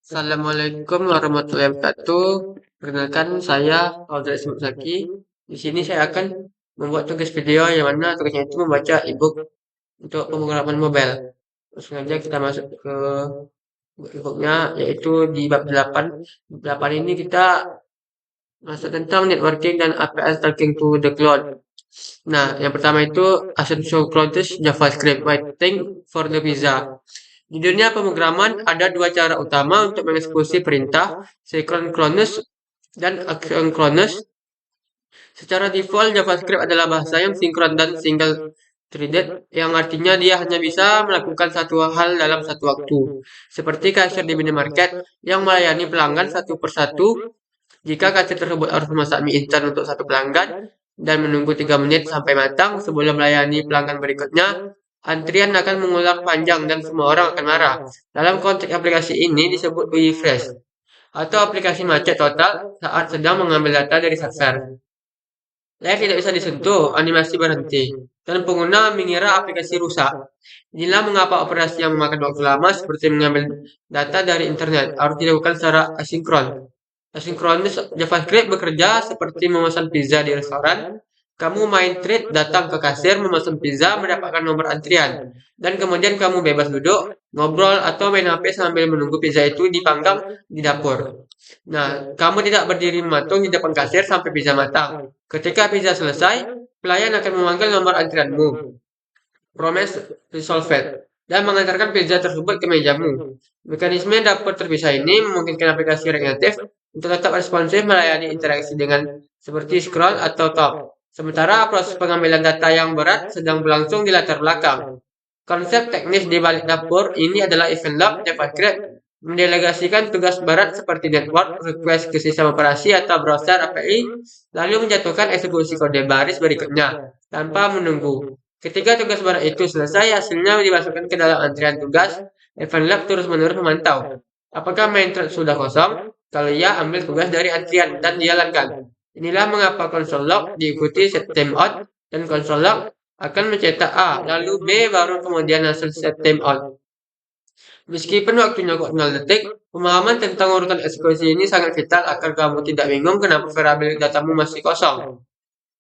Assalamualaikum warahmatullahi wabarakatuh. Perkenalkan saya Audrey Zaki. Di sini saya akan membuat tugas video yang mana tugasnya itu membaca e-book untuk pemrograman mobile. Langsung saja kita masuk ke e-booknya yaitu di bab 8. Bab 8 ini kita masuk tentang networking dan API talking to the cloud. Nah, yang pertama itu Asynchronous Cloud JavaScript Writing for the Pizza. Di dunia pemrograman ada dua cara utama untuk mengeksekusi perintah, synchronous dan asynchronous. Secara default, JavaScript adalah bahasa yang sinkron dan single threaded, yang artinya dia hanya bisa melakukan satu hal dalam satu waktu. Seperti kasir di minimarket yang melayani pelanggan satu persatu. Jika kasir tersebut harus memasak mie instan untuk satu pelanggan dan menunggu 3 menit sampai matang sebelum melayani pelanggan berikutnya, antrian akan mengulang panjang dan semua orang akan marah. Dalam konteks aplikasi ini disebut refresh atau aplikasi macet total saat sedang mengambil data dari server. Layar tidak bisa disentuh, animasi berhenti, dan pengguna mengira aplikasi rusak. Inilah mengapa operasi yang memakan waktu lama seperti mengambil data dari internet harus dilakukan secara asinkron. Asinkronus JavaScript bekerja seperti memesan pizza di restoran. Kamu main treat, datang ke kasir, memesan pizza, mendapatkan nomor antrian. Dan kemudian kamu bebas duduk, ngobrol, atau main HP sambil menunggu pizza itu dipanggang di dapur. Nah, kamu tidak berdiri mematung di depan kasir sampai pizza matang. Ketika pizza selesai, pelayan akan memanggil nomor antrianmu, promise resolved, dan mengantarkan pizza tersebut ke mejamu. Mekanisme dapur terpisah ini memungkinkan aplikasi React Native untuk tetap responsif melayani interaksi dengan seperti scroll atau top. Sementara proses pengambilan data yang berat sedang berlangsung di latar belakang. Konsep teknis di balik dapur ini adalah event lock JavaScript mendelegasikan tugas berat seperti network, request ke sistem operasi atau browser API, lalu menjatuhkan eksekusi kode baris berikutnya tanpa menunggu. Ketika tugas berat itu selesai, hasilnya dimasukkan ke dalam antrian tugas. Event lock terus-menerus memantau apakah main thread sudah kosong. Kalau ya, ambil tugas dari antrian dan dijalankan. Inilah mengapa console log diikuti set timeout, dan console log akan mencetak A, lalu B, baru kemudian hasil set timeout. Meskipun waktunya kok 0 detik, pemahaman tentang urutan eksekusi ini sangat vital agar kamu tidak bingung kenapa variabel datamu masih kosong.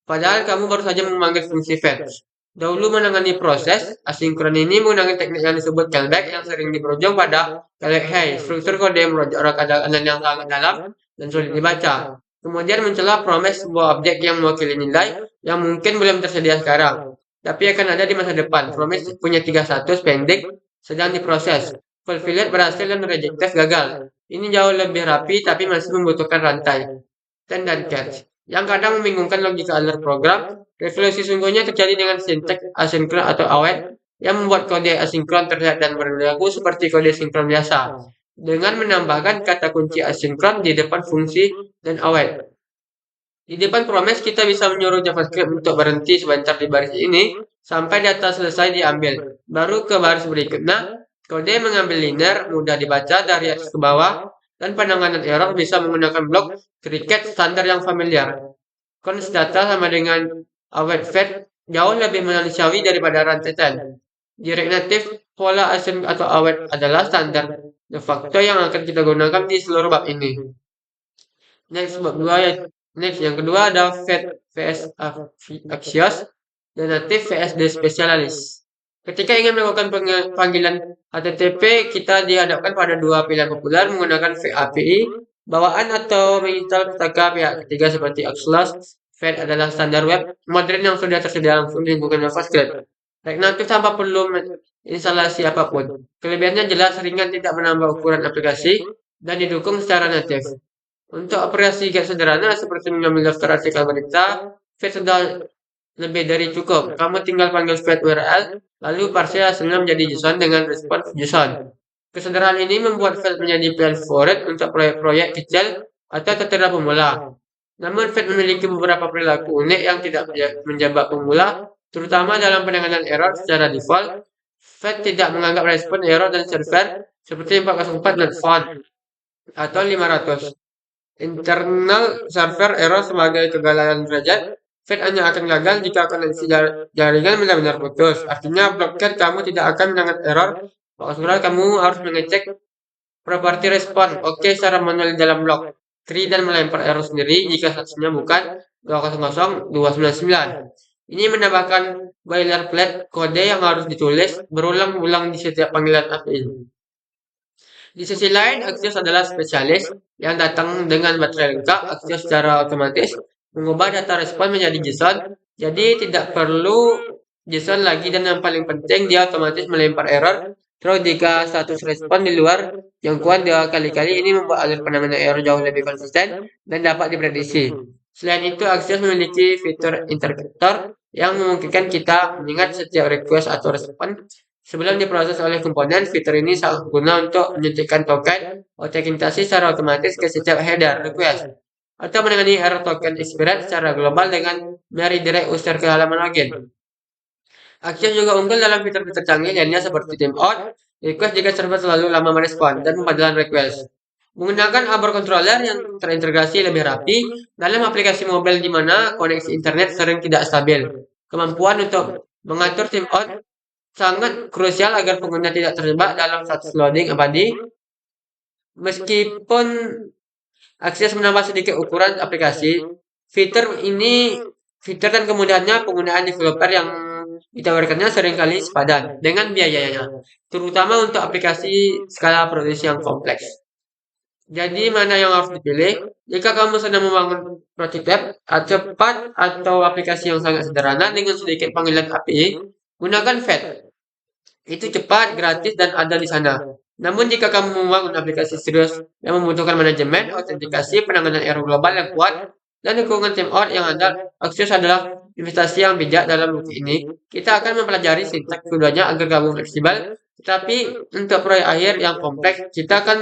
Padahal kamu baru saja memanggil fungsi fetch. Dahulu menangani proses, asinkron ini menggunakan teknik yang disebut callback yang sering diberujung pada callback hey, struktur kode yang merujuk keadaan yang sangat dalam dan sulit dibaca. Kemudian muncullah promise, sebuah objek yang mewakili nilai yang mungkin belum tersedia sekarang, tapi akan ada di masa depan. Promise punya 3 status pendek, sedang diproses. Fulfilled berhasil dan rejected gagal. Ini jauh lebih rapi tapi masih membutuhkan rantai. Then dan catch. Yang kadang membingungkan logika alert program, revolusi sungguhnya terjadi dengan sinteks asinkron atau await yang membuat kode asinkron terlihat dan berlaku seperti kode sinkron biasa, dengan menambahkan kata kunci asinkron di depan fungsi dan await. Di depan promise, kita bisa menyuruh JavaScript untuk berhenti sebentar di baris ini sampai data selesai diambil. Baru ke baris berikutnya, kode mengambil linear, mudah dibaca dari atas ke bawah, dan penanganan error bisa menggunakan blok cricket standar yang familiar. Const data sama dengan await fetch jauh lebih manusiawi daripada rantai ten. Di React Native, pola async atau await adalah standar de facto yang akan kita gunakan di seluruh bab ini. Next, yang kedua ada fetch vs axios dan native vs specialis. Ketika ingin melakukan panggilan HTTP, kita dihadapkan pada dua pilihan populer menggunakan API bawaan atau menginstal petaka pihak ketiga seperti Axios. Fetch adalah standar web modern yang sudah tersedia langsung di lingkungan JavaScript. React Native tanpa perlu instalasi apapun. Kelebihannya jelas, ringan, tidak menambah ukuran aplikasi, dan didukung secara native. Untuk operasi get sederhana seperti mengambil daftar artikel berita, Fetch sudah lebih dari cukup. Kamu tinggal panggil fetch URL, lalu parse hasilnya menjadi JSON dengan respons JSON. Kesederhanaan ini membuat fetch menjadi pilihan favorit untuk proyek-proyek kecil atau tertera pemula. Namun fetch memiliki beberapa perilaku unik yang tidak menjebak pemula, terutama dalam penanganan error secara default. Fetch tidak menganggap respon error dan server seperti 404.font atau 500. Internal server error sebagai kegagalan derajat. Fetch hanya akan gagal jika koneksi jaringan benar-benar putus. Artinya, blockade kamu tidak akan menangani error. Maksudnya, kamu harus mengecek Properti respon, oke secara manual di dalam blok tree dan melempar arrow sendiri jika statusnya bukan 200 299. Ini menambahkan boilerplate kode yang harus ditulis berulang-ulang di setiap panggilan API. Di sisi lain, Axios adalah spesialis yang datang dengan baterai lengkap. Axios secara otomatis mengubah data respon menjadi JSON, jadi tidak perlu JSON lagi dan yang paling penting dia otomatis melempar error. Terus jika status respon di luar jangkauan dia kali-kali ini membuat alur penanganan error jauh lebih konsisten dan dapat diprediksi. Selain itu, Axios memiliki fitur interpreter yang memungkinkan kita mengingat setiap request atau respon sebelum diproses oleh komponen. Fitur ini sangat guna untuk menyuntikkan token autentikasi secara otomatis ke setiap header request atau menangani error token experience secara global dengan meredirect user ke halaman login. Axios juga unggul dalam fitur-fitur canggih lainnya seperti timeout, request jika server selalu lama merespon, dan pemanggilan request. Menggunakan Arbor Controller yang terintegrasi lebih rapi dalam aplikasi mobile di mana koneksi internet sering tidak stabil. Kemampuan untuk mengatur timeout sangat krusial agar pengguna tidak terjebak dalam status loading abadi. Meskipun Axios menambah sedikit ukuran aplikasi, fitur dan kemudahannya penggunaan developer yang ditawarkannya seringkali sepadan dengan biayanya, terutama untuk aplikasi skala produksi yang kompleks. Jadi mana yang harus dipilih? Jika kamu sedang membangun prototipe cepat atau aplikasi yang sangat sederhana dengan sedikit panggilan API, gunakan Fed. Itu cepat, gratis, dan ada di sana. Namun jika kamu membangun aplikasi serius yang membutuhkan manajemen, autentikasi, penanganan error global yang kuat, dan dukungan timeout yang andal, Axios adalah investasi yang bijak. Dalam buku ini. Kita akan mempelajari sintaks keduanya agar kamu fleksibel, tetapi untuk proyek akhir yang kompleks, kita akan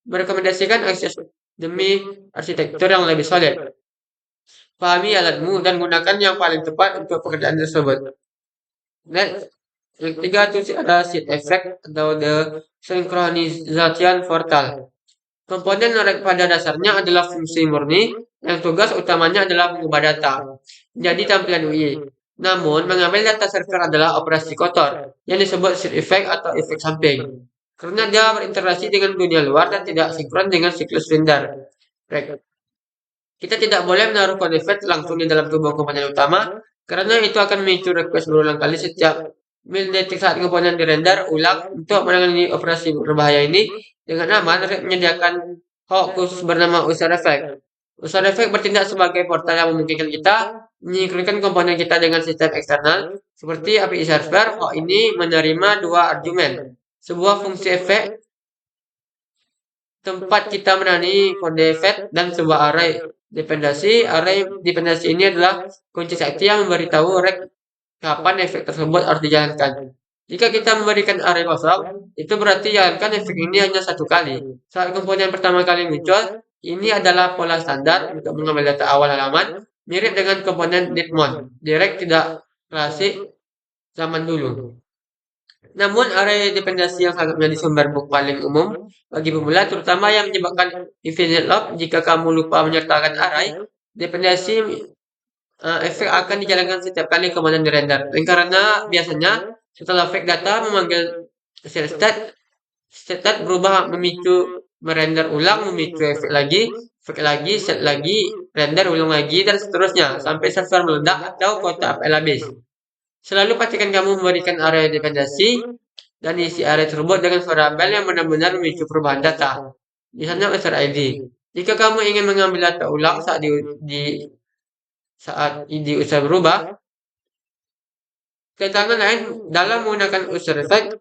merekomendasikan Axios demi arsitektur yang lebih solid. Pahami alatmu dan gunakan yang paling tepat untuk pekerjaan tersebut. Next. Yang ketiga itu ada seed effect atau the synchronization portal. Komponen Rek pada dasarnya adalah fungsi murni yang tugas utamanya adalah mengubah data menjadi tampilan UI. Namun, mengambil data server adalah operasi kotor yang disebut seed effect atau efek samping. Karena dia berinteraksi dengan dunia luar dan tidak sinkron dengan siklus render. Rek. Kita tidak boleh menaruh code effect langsung di dalam tubuh komponen utama karena itu akan memicu request berulang kali setiap mendetek saat komponen dirender ulang. Untuk menangani operasi berbahaya ini dengan aman, Rek menyediakan hook khusus bernama user effect. User effect bertindak sebagai portal yang memungkinkan kita menyinkronkan komponen kita dengan sistem eksternal seperti API server. Hook ini menerima dua argumen, sebuah fungsi efek tempat kita menandai kode effect dan sebuah array dependensi. Array dependensi ini adalah kunci sakti yang memberitahu Rek kapan efek tersebut harus dijalankan. Jika kita memberikan array kosong, itu berarti jalankan efek ini hanya satu kali. Saat komponen pertama kali muncul, ini adalah pola standar untuk mengambil data awal halaman, mirip dengan komponen Deadmon, direct tidak klasik zaman dulu. Namun, array dependensi yang sangat menjadi sumber bug paling umum bagi pemula, terutama yang menyebabkan infinite loop. Jika kamu lupa menyertakan array dependensi, efek akan dijalankan setiap kali komponen dirender. Dan karena biasanya setelah fake data memanggil state berubah memicu merender ulang, memicu efek lagi, fake lagi, set lagi, render ulang lagi, dan seterusnya sampai server meledak atau kuota APL habis. Selalu pastikan kamu memberikan area dependensi dan isi area tersebut dengan variabel yang benar-benar memicu perubahan data. Misalnya user ID. Jika kamu ingin mengambil data ulang saat ID user berubah, tantangan lain dalam menggunakan user effect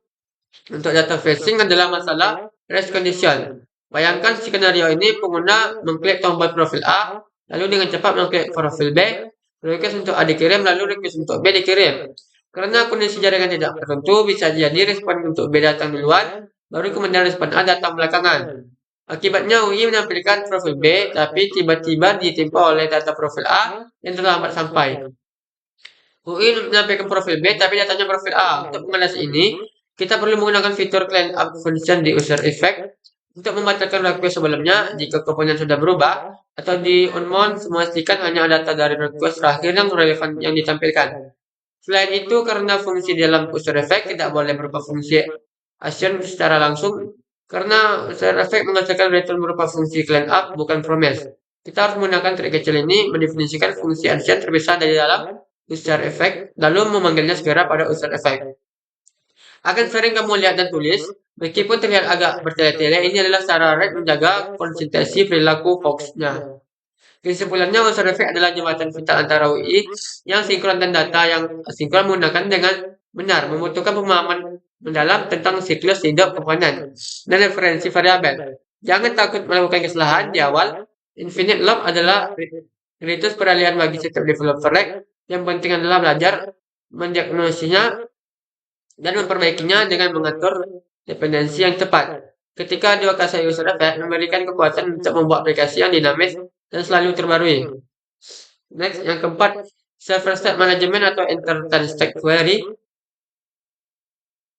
untuk data fetching adalah masalah race condition. Bayangkan skenario ini pengguna mengklik tombol profil A, lalu dengan cepat mengklik profil B, request untuk A dikirim, lalu request untuk B dikirim. Karena kondisi jaringan tidak tertentu, bisa jadi respon untuk B datang duluan, baru kemudian respon A datang belakangan. Akibatnya UI menampilkan profil B, tapi tiba-tiba ditimpa oleh data profil A yang terlambat sampai. UI menampilkan profil B, tapi datanya profil A. Untuk mengatasi ini, kita perlu menggunakan fitur clean up function di user effect untuk membatalkan request sebelumnya jika komponen sudah berubah, atau di onmount memastikan hanya data dari request terakhir yang relevan yang ditampilkan. Selain itu, karena fungsi dalam user effect tidak boleh berupa fungsi action secara langsung, Karena user effect menghasilkan return berupa fungsi clean up, bukan promise. Kita harus menggunakan trik kecil ini mendefinisikan fungsi ancient terpisah dari dalam user effect, lalu memanggilnya segera pada user effect. Akan sering kamu lihat dan tulis, meskipun terlihat agak bertele-tele, ini adalah cara Red menjaga konsistensi perilaku Fox-nya. Kesimpulannya, user effect adalah jembatan vital antara UI yang sinkron dan data yang asinkron menggunakan dengan benar, membutuhkan pemahaman mendalam tentang siklus hidup komponen dan referensi variabel. Jangan takut melakukan kesalahan di awal. Infinite loop adalah ritus peralihan bagi setiap developer Rek. Yang penting adalah belajar mendiagnosisnya dan memperbaikinya dengan mengatur dependensi yang tepat. Ketika dua kasa user effect memberikan kekuatan untuk membuat aplikasi yang dinamis dan selalu terbarui. Next, yang keempat, server state management atau enterprise state query.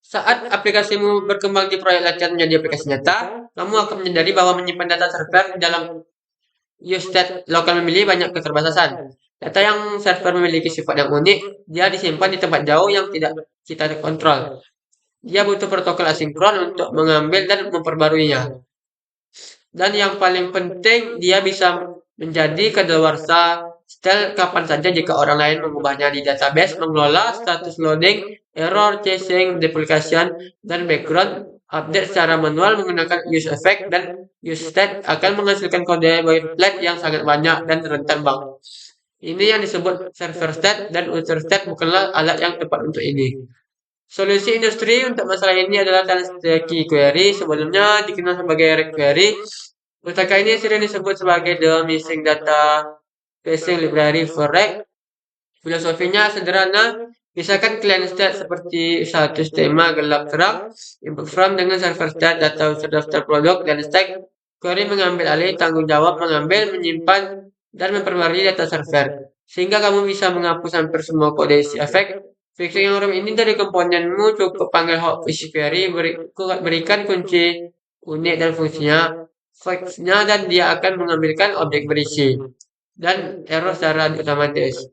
Saat aplikasimu berkembang di proyek latihan menjadi aplikasi nyata, kamu akan menyadari bahwa menyimpan data server di dalam use state lokal memiliki banyak keterbatasan. Data yang server memiliki sifat yang unik, dia disimpan di tempat jauh yang tidak kita kontrol. Dia butuh protokol asinkron untuk mengambil dan memperbaruinya. Dan yang paling penting, dia bisa menjadi kadaluarsa setel kapan saja jika orang lain mengubahnya di database, mengelola status loading, error, chasing, duplication, dan background update secara manual menggunakan use effect dan use state akan menghasilkan kode boilerplate yang sangat banyak dan rentan bug. Ini yang disebut server state dan user state bukanlah alat yang tepat untuk ini. Solusi industri untuk masalah ini adalah Tanstaki Query, sebelumnya dikenal sebagai Red Query. Pustaka ini sering disebut sebagai The Missing Data Facing Library for Red. Filosofinya sederhana, misalkan client state seperti status tema gelap terang, input from dengan server state data user daftar produk dan stack. Query mengambil alih tanggung jawab mengambil, menyimpan, dan memperbarui data server. Sehingga kamu bisa menghapus hampir semua kode isi efek. Fixing yang rumit ini dari komponenmu cukup panggil hot isi query, berikan kunci unik dan fungsinya, fixnya, dan dia akan mengambilkan objek berisi dan error secara otomatis.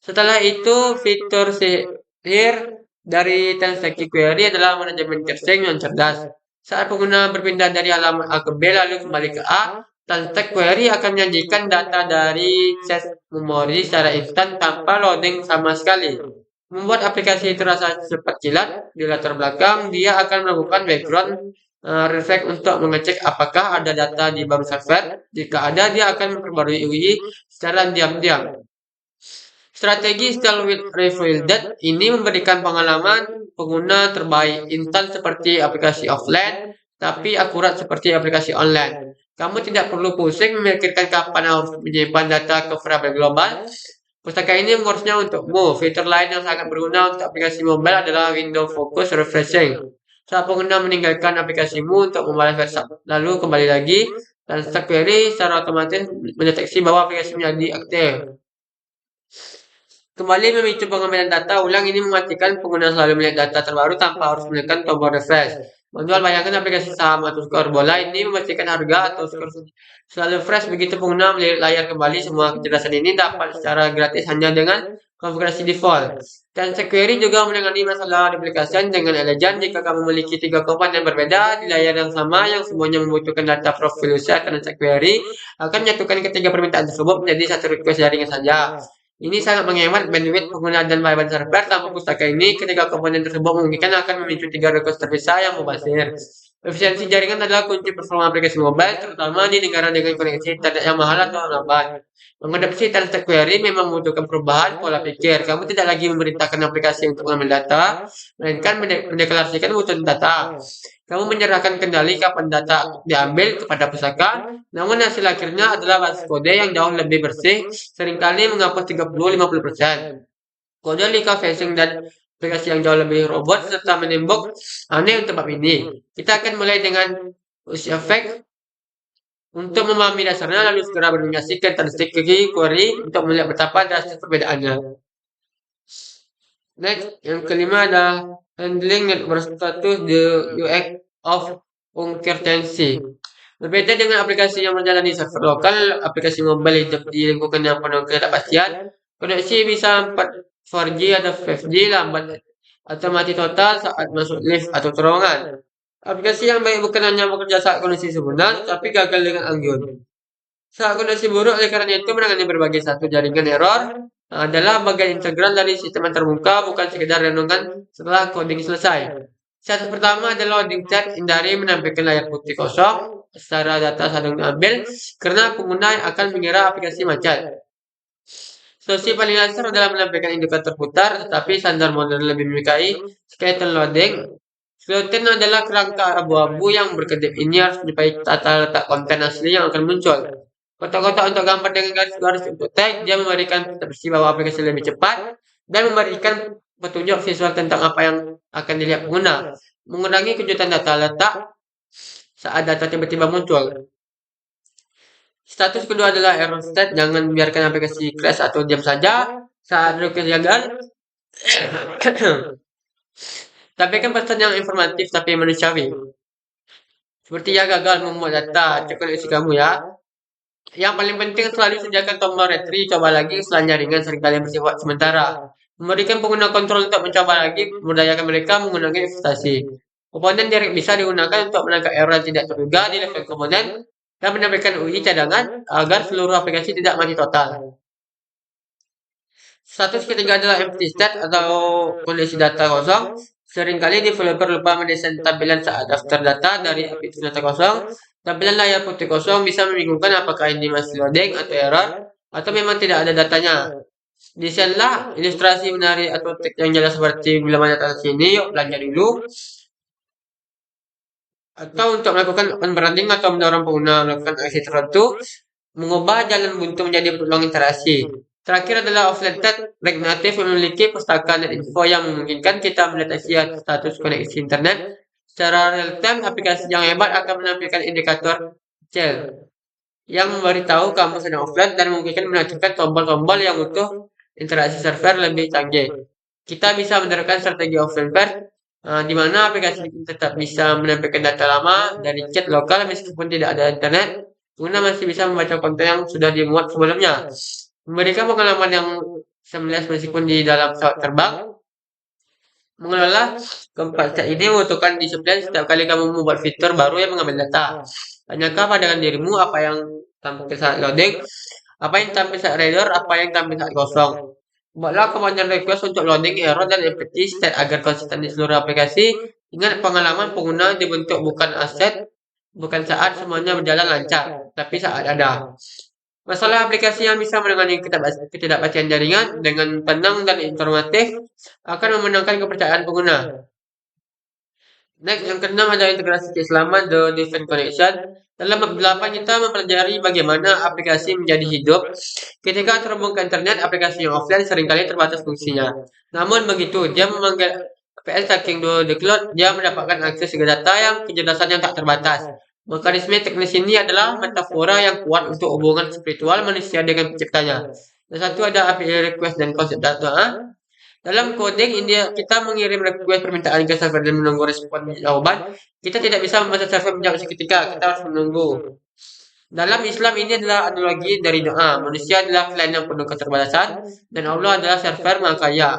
Setelah itu, fitur sihir dari Tanstaki Query adalah manajemen caching yang cerdas. Saat pengguna berpindah dari halaman A ke B lalu kembali ke A, Tanstaki Query akan menyajikan data dari cache memori secara instan tanpa loading sama sekali. Membuat aplikasi terasa cepat kilat di latar belakang, dia akan melakukan background reflect untuk mengecek apakah ada data di baru server. Jika ada, dia akan memperbarui UI secara diam-diam. Strategi Style with Refilled ini memberikan pengalaman pengguna terbaik instan seperti aplikasi offline, tapi akurat seperti aplikasi online. Kamu tidak perlu pusing memikirkan kapan harus menyimpan data ke variabel global. Pustaka ini mengurusnya untukmu. Fitur lain yang sangat berguna untuk aplikasi mobile adalah window focus refreshing. Saat pengguna meninggalkan aplikasimu untuk membalas website, lalu kembali lagi, dan Stack Query secara otomatis mendeteksi bahwa aplikasi menjadi aktif. Kembali memicu pengambilan data ulang ini mematikan pengguna selalu melihat data terbaru tanpa harus menekan tombol refresh. Manual bayangkan aplikasi saham atau skor bola ini memastikan harga atau skor selalu fresh begitu pengguna melihat layar kembali. Semua kecerdasan ini dapat secara gratis hanya dengan konfigurasi default. Dan Query juga menangani masalah duplication dengan elegan jika kamu memiliki 3 komponen yang berbeda di layar yang sama yang semuanya membutuhkan data profil user. Dan Query akan menyatukan ketiga permintaan tersebut menjadi satu request jaringan saja. Ini sangat menghemat bandwidth pengguna dan beban server. Tanpa pustaka ini, ketiga komponen tersebut memungkinkan akan memicu 3 request terpisah yang mubazir. Efisiensi jaringan adalah kunci performa aplikasi mobile, terutama di negara dengan koneksi internet yang mahal atau lambat. Mengadopsi Tanstaki Query memang membutuhkan perubahan pola pikir. Kamu tidak lagi memerintahkan aplikasi untuk mengambil data, melainkan mendeklarasikan kebutuhan data. Kamu menyerahkan kendali kapan data diambil kepada pustaka, namun hasil akhirnya adalah basis kode yang jauh lebih bersih, seringkali menghapus 30-50%. Kode lika facing dan aplikasi yang jauh lebih robot serta menembok aneh untuk bab ini. Kita akan mulai dengan user effect untuk memahami dasarnya lalu segera bermigrasi ke Tanstaki Query untuk melihat betapa drastis perbedaannya. Next, yang kelima adalah handling network status the UX of concurrency. Berbeda dengan aplikasi yang berjalan di server lokal, aplikasi mobile hidup di lingkungan yang penuh ketidakpastian. Koneksi bisa 4G atau 5G lambat atau mati total saat masuk lift atau terowongan. Aplikasi yang baik bukan hanya bekerja saat kondisi sebenar, tapi gagal dengan anggun. Saat kondisi buruk, oleh karena itu menangani berbagai satu jaringan error adalah bagian integral dari sistem yang terbuka, bukan sekedar renungan setelah coding selesai. Syarat pertama adalah loading chat, hindari menampilkan layar putih kosong secara data sedang diambil, karena pengguna akan mengira aplikasi macet. Solusi paling dasar adalah menampilkan indikator putar, tetapi standar modern lebih menyukai skeleton loading. Skeleton adalah kerangka abu-abu yang berkedip ini harus menyerupai tata letak konten asli yang akan muncul. Kotak-kotak untuk gambar dengan garis-garis untuk tag, dia memberikan persepsi bahwa aplikasi lebih cepat dan memberikan petunjuk visual tentang apa yang akan dilihat pengguna. Mengurangi kejutan data letak saat data tiba-tiba muncul. Status kedua adalah error state, jangan biarkan aplikasi crash atau diam saja saat request gagal. Tapi kan pesan yang informatif tapi manusiawi. Seperti yang gagal memuat data, cek koneksi kamu ya. Yang paling penting selalu sediakan tombol retrieve, coba lagi selain jaringan seringkali bersifat sementara. Memberikan pengguna kontrol untuk mencoba lagi, memudahkan mereka menggunakan investasi. Komponen direct bisa digunakan untuk menangkap error yang tidak terduga di level komponen dan menampilkan UI cadangan agar seluruh aplikasi tidak mati total. Status ketiga adalah empty state atau kondisi data kosong. Seringkali developer lupa mendesain tampilan saat daftar data dari aplikasi data kosong. Tampilan layar putih kosong bisa membingungkan apakah ini masih loading atau error atau memang tidak ada datanya. Desainlah ilustrasi menarik atau teks yang jelas seperti bila mana data sini, yuk belanja dulu. Atau untuk melakukan unbranding atau mendorong pengguna melakukan aksi tertentu, mengubah jalan buntu menjadi peluang interaksi. Terakhir adalah offline tab. Reg Native memiliki pustaka net info yang memungkinkan kita mendeteksi status koneksi internet. Secara real time, aplikasi yang hebat akan menampilkan indikator cell yang memberitahu kamu sedang offline dan memungkinkan menaktifkan tombol-tombol yang untuk interaksi server lebih canggih. Kita bisa menerapkan strategi offline pair di mana aplikasi tetap bisa menampilkan data lama dari chat lokal meskipun tidak ada internet. Pengguna masih bisa membaca konten yang sudah dimuat sebelumnya. Memberikan pengalaman yang seamless meskipun di dalam pesawat terbang. Mengelola keempat chat ini membutuhkan disiplin setiap kali kamu membuat fitur baru yang mengambil data. Tanyakan pandangan dirimu apa yang tampil saat loading, apa yang tampil saat reader, apa yang tampil saat kosong. Buatlah komandan request untuk loading, error, dan empty state agar konsisten di seluruh aplikasi. Ingat pengalaman pengguna dibentuk bukan aset, bukan saat semuanya berjalan lancar, tapi saat ada. Masalah aplikasi yang bisa menangani ketidakpastian jaringan dengan tenang dan informatif akan memenangkan kepercayaan pengguna. Next, yang keenam adalah integrasi keislaman The Defense Connection. Dalam bab 8 kita mempelajari bagaimana aplikasi menjadi hidup. Ketika terhubung ke internet, aplikasi yang offline seringkali terbatas fungsinya. Namun begitu, dia memanggil VPN tracking the cloud, dia mendapatkan akses ke data yang kecerdasan yang tak terbatas. Mekanisme teknis ini adalah metafora yang kuat untuk hubungan spiritual manusia dengan penciptanya. Dan satu ada API request dan konsep data. Dalam coding ini kita mengirim request permintaan ke server dan menunggu respon jawaban. Kita tidak bisa membaca server menjawab seketika, kita harus menunggu. Dalam Islam ini adalah analogi dari doa. Manusia adalah klien yang penuh keterbatasan dan Allah adalah server maha kaya.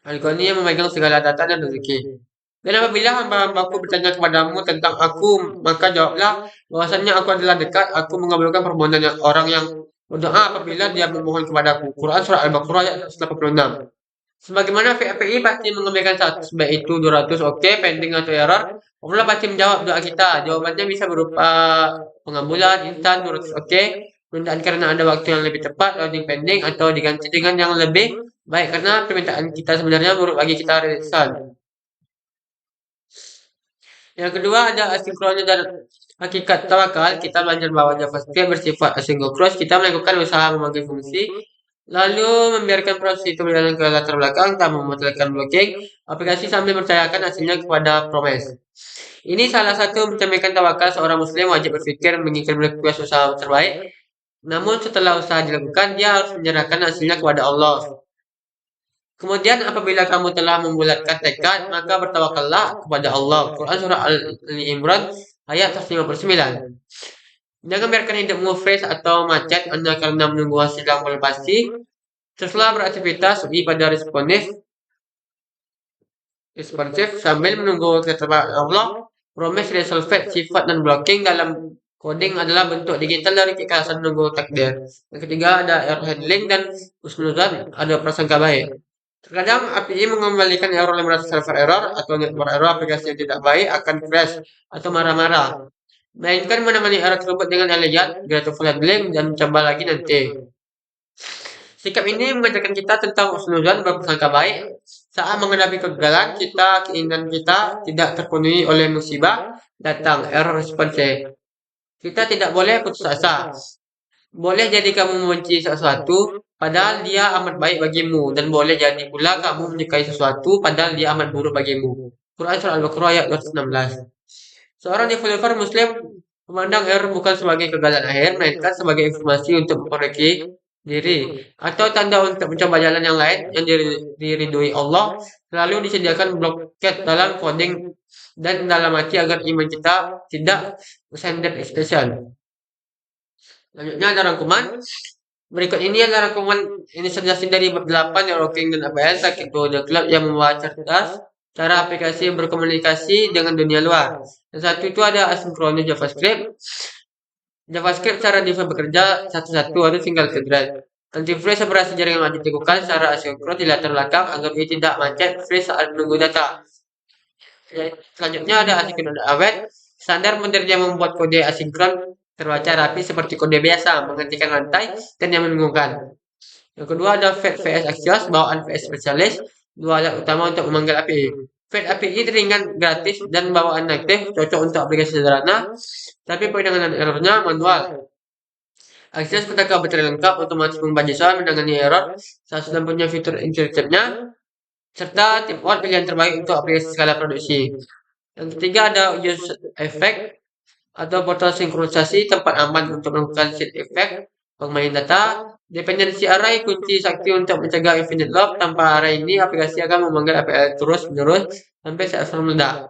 Al-Ghani yang memegang segala data dan rezeki. Dan apabila hamba-hambaku bertanya kepadamu tentang aku, maka jawablah bahwasannya aku adalah dekat, aku mengabulkan permohonan orang yang berdoa apabila dia memohon kepadaku. Quran Surah Al-Baqarah ayat 186. Sebagaimana VPI pasti mengambilkan status baik itu 200 oke, pending atau error. Allah pasti menjawab doa kita. Jawabannya bisa berupa pengabulan, instan, 200 oke, penundaan karena ada waktu yang lebih tepat, loading pending, atau diganti dengan yang lebih baik karena permintaan kita sebenarnya buruk bagi kita rilisan. Yang kedua ada asinkronnya dan hakikat tawakal. Kita belajar bahwa JavaScript bersifat asinkronus. Kita melakukan usaha memanggil fungsi lalu membiarkan proses itu berjalan ke latar belakang tanpa memotretkan blocking aplikasi sambil mempercayakan hasilnya kepada promes. Ini salah satu mencerminkan tawakal seorang muslim wajib berpikir mengirim request usaha terbaik. Namun setelah usaha dilakukan, dia harus menyerahkan hasilnya kepada Allah. Kemudian apabila kamu telah membulatkan tekad, maka bertawakallah kepada Allah. Quran Surah Al-Imran ayat 159. Jangan biarkan hidupmu fresh atau macet hanya karena menunggu hasil yang belum pasti. Setelah beraktivitas, uji pada responsif sambil menunggu ketetapan Allah. Promise, resolve, sifat, dan blocking dalam coding adalah bentuk digital dari keikhlasan menunggu takdir. Yang ketiga ada error handling dan husnuzan, ada prasangka baik. Terkadang API mengembalikan error 500 server error atau network error aplikasi yang tidak baik akan crash atau marah-marah. Melainkan menangani error tersebut dengan elegan, grateful handling, dan coba lagi nanti. Sikap ini mengajarkan kita tentang husnuzan berprasangka baik. Saat menghadapi kegagalan, keinginan kita tidak terpenuhi oleh musibah, datang error response. Kita tidak boleh putus asa. Boleh jadi kamu membenci sesuatu, padahal dia amat baik bagimu. Dan boleh jadi pula kamu menyukai sesuatu, padahal dia amat buruk bagimu. Quran Surah Al-Baqarah ayat 216. Seorang developer muslim memandang error bukan sebagai kegagalan akhir, melainkan sebagai informasi untuk memperbaiki diri atau tanda untuk mencoba jalan yang lain yang diridhoi Allah. Lalu disediakan blockade dalam coding dan dalam hati agar iman kita tidak standard expression. Selanjutnya ada rangkuman. Berikut ini adalah rangkuman inisiasi dari bab 8 networking dan APS itu The Club yang membawa cerdas cara aplikasi berkomunikasi dengan dunia luar. Yang satu itu ada asynchronous JavaScript. JavaScript cara default bekerja satu-satu harus single thread. Antivirus operasi jaringan wajib dilakukan secara asinkron di latar belakang agar ia tidak macet free saat menunggu data. Selanjutnya ada asynchronous await. Standar modern yang membuat kode asinkron terbaca rapi seperti kode biasa, menghentikan rantai, dan yang membingungkan. Yang kedua ada Fed VS Axios, bawaan VS Specialist, dua alat utama untuk memanggil API. Fed API ringan, gratis, dan bawaan aktif, cocok untuk aplikasi sederhana, tapi penanganan errornya manual. Axios petaka baterai lengkap, otomatis mengubah JSON, menangani error, dan punya fitur intelligentnya, serta timeout pilihan terbaik untuk aplikasi skala produksi. Yang ketiga ada use effect atau portal sinkronisasi, tempat aman untuk melakukan set effect pemain data. Dependency array kunci sakti untuk mencegah infinite loop. Tanpa array ini aplikasi akan memanggil API terus menerus sampai server meledak.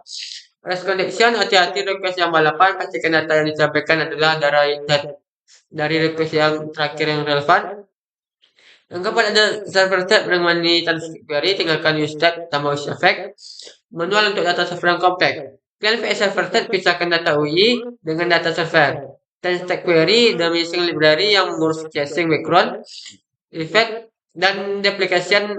Race connection, hati-hati request yang balapan, pastikan data yang disampaikan adalah dari request yang terakhir yang relevan. Yang keempat ada server tab menangani transcript query, tinggalkan use tab tambah use effect. Manual untuk data server yang kompleks. Kalian VS Server tab pisahkan data UI dengan data server. Dan stack query dan missing library yang mengurus caching background, effect, dan deprecation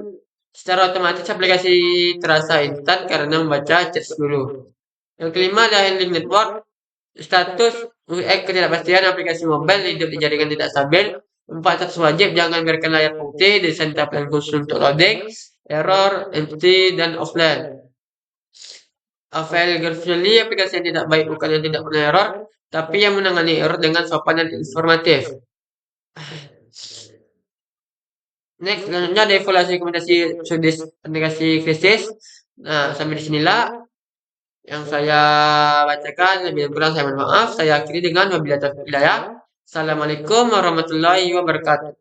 secara otomatis aplikasi terasa instan karena membaca chat dulu. Yang kelima ada handling network. Status ketidakpastian aplikasi mobile hidup di jaringan tidak stabil. 4 status wajib, jangan biarkan layar putih, desain tampilan khusus untuk loading, error, empty, dan offline. File virtually, aplikasi yang tidak baik bukan yang tidak pernah error, tapi yang menangani error dengan sopan dan informatif. Next, selanjutnya ada evaluasi komunikasi sudis aplikasi krisis. Nah, sampai di sinilah yang saya bacakan. Lebih kurang saya mohon maaf. Saya akhiri dengan wabillahi taufiq hidayah. Assalamualaikum warahmatullahi wabarakatuh.